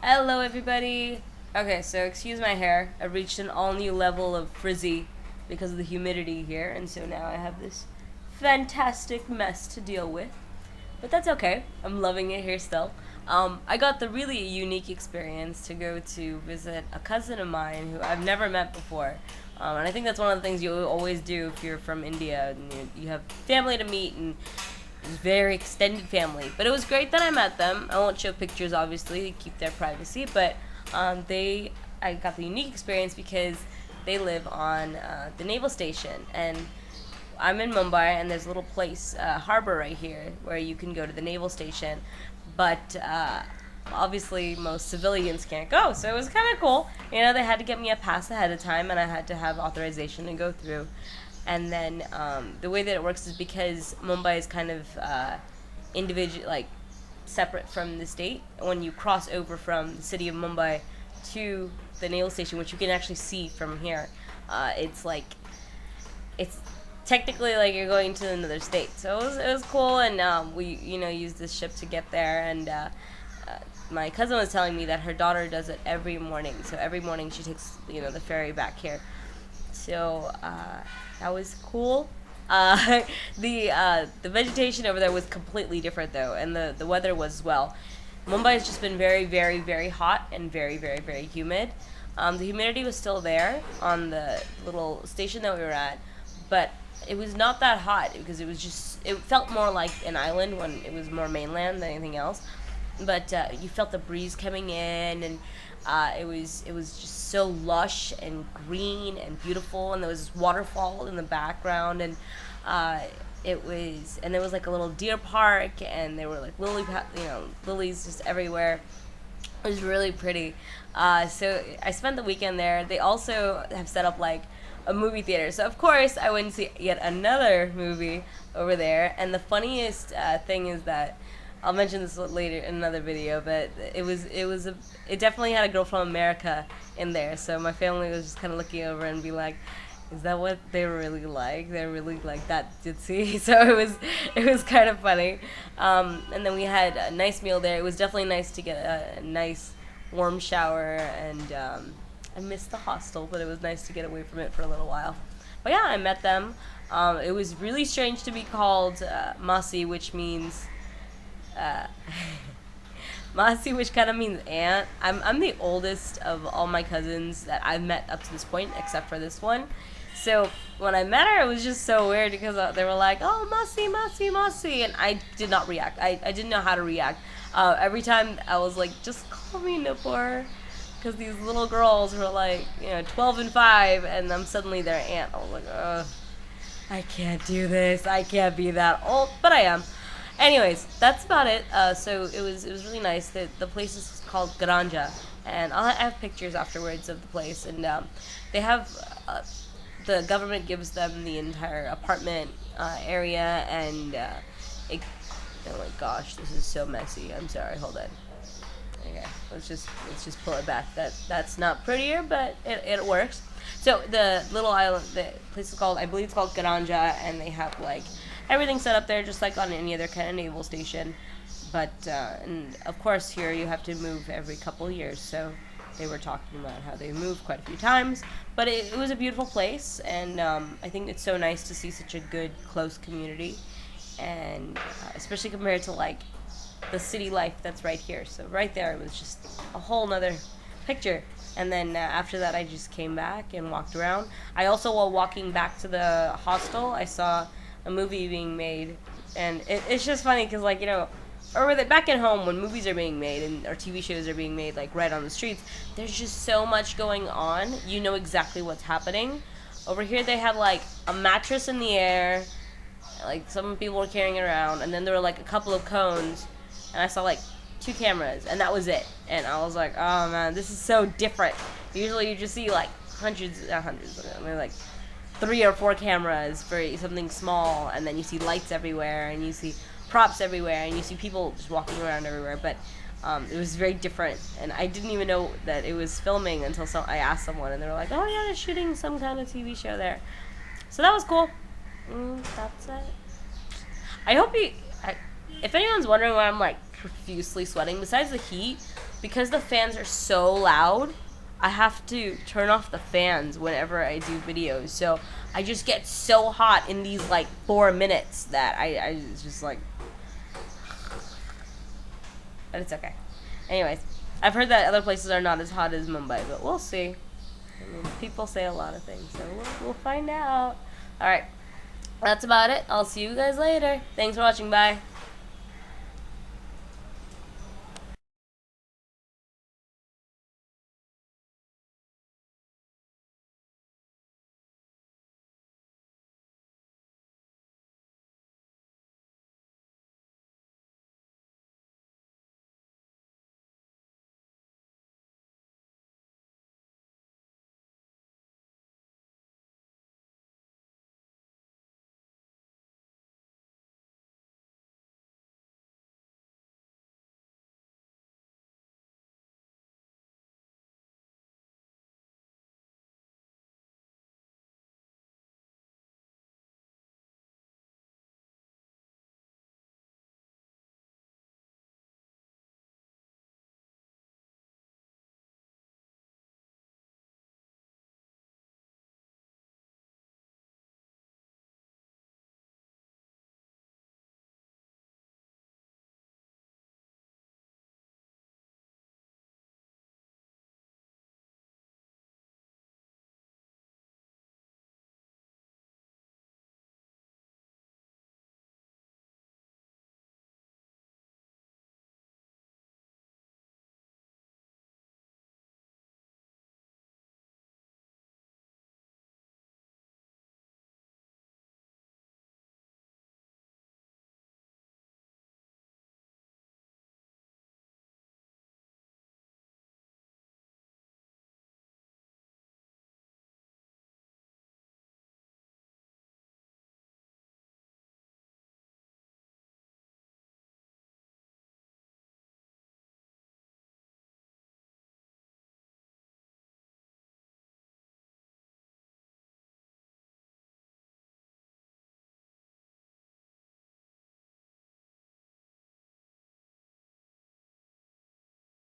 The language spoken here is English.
Hello, everybody. Okay, so excuse my hair. I reached an all new level of frizzy because of the humidity here, and so now I have this fantastic mess to deal with. But that's okay. I'm loving it here still. I got the really unique experience to go to visit a cousin of mine who I've never met before. And I think that's one of the things you always do if you're from India and you have family to meet and very extended family. But it was great that I met them. I won't show pictures, obviously, to keep their privacy. But I got the unique experience because they live on the naval station, and I'm in Mumbai, and there's a little place, harbor right here, where you can go to the naval station. But obviously, most civilians can't go, so it was kind of cool. They had to get me a pass ahead of time, and I had to have authorization to go through. And then the way that it works is because Mumbai is kind of individual, like separate from the state. When you cross over from the city of Mumbai to the naval station, which you can actually see from here, it's like it's technically like you're going to another state. So it was cool, and we used this ship to get there, and my cousin was telling me that her daughter does it every morning. So every morning she takes the ferry back here. So that was cool. The vegetation over there was completely different though, and the weather was as well. Mumbai has just been very, very, very hot and very, very, very humid. The humidity was still there on the little station that we were at, but it was not that hot because it felt more like an island when it was more mainland than anything else. But you felt the breeze coming in, and it was just so lush and green and beautiful, and there was this waterfall in the background, and there was like a little deer park, and there were like lilies just everywhere. It was really pretty. So I spent the weekend there. They also have set up like a movie theater. So of course I went to see yet another movie over there. And the funniest thing is that I'll mention this later in another video, but it definitely had a girl from America in there. So my family was just kind of looking over and be like, is that what they were really like? They're really like that ditzy. So it was kind of funny. And then we had a nice meal there. It was definitely nice to get a nice warm shower, and I missed the hostel, but it was nice to get away from it for a little while. But yeah, I met them. It was really strange to be called Masi, which means uh, Masi, which kind of means aunt. I'm the oldest of all my cousins that I've met up to this point, except for this one. So when I met her, it was just so weird because they were like, "Oh, Masi, Masi, Masi," and I did not react. I didn't know how to react. Every time I was like, "Just call me Nupur," because these little girls were like, 12 and 5, and I'm suddenly their aunt. I was like, ugh, I can't do this. I can't be that old, but I am. Anyways, that's about it. So it was really nice. The place is called Garanja, and I have pictures afterwards of the place. And they have the government gives them the entire apartment area, and oh my gosh, this is so messy. I'm sorry. Hold on. Okay, let's just pull it back. That's not prettier, but it works. So the little island, the place is called, I believe it's called Garanja, and they have like everything set up there, just like on any other kind of naval station. But and of course here you have to move every couple of years. So they were talking about how they moved quite a few times. But it was a beautiful place, and I think it's so nice to see such a good, close community, and especially compared to like the city life that's right here. So right there, it was just a whole nother picture. And then after that, I just came back and walked around. I also, while walking back to the hostel, I saw a movie being made, and it's just funny because or with it back at home when movies are being made and or TV shows are being made like right on the streets, there's just so much going on. You know exactly what's happening. Over here, they had like a mattress in the air, like some people were carrying it around, and then there were like a couple of cones, and I saw like 2 cameras, and that was it. And I was like, oh man, this is so different. Usually you just see like hundreds, I mean like 3 or 4 cameras for something small, and then you see lights everywhere, and you see props everywhere, and you see people just walking around everywhere. But it was very different, and I didn't even know that it was filming until I asked someone, and they were like, oh yeah, they're shooting some kind of TV show there. So that was cool. That's it. I hope if anyone's wondering why I'm like profusely sweating, besides the heat, because the fans are so loud, I have to turn off the fans whenever I do videos. So I just get so hot in these like 4 minutes that I it's just like, but it's okay. Anyways, I've heard that other places are not as hot as Mumbai, but we'll see. I mean, people say a lot of things, so we'll find out. Alright, that's about it. I'll see you guys later. Thanks for watching. Bye.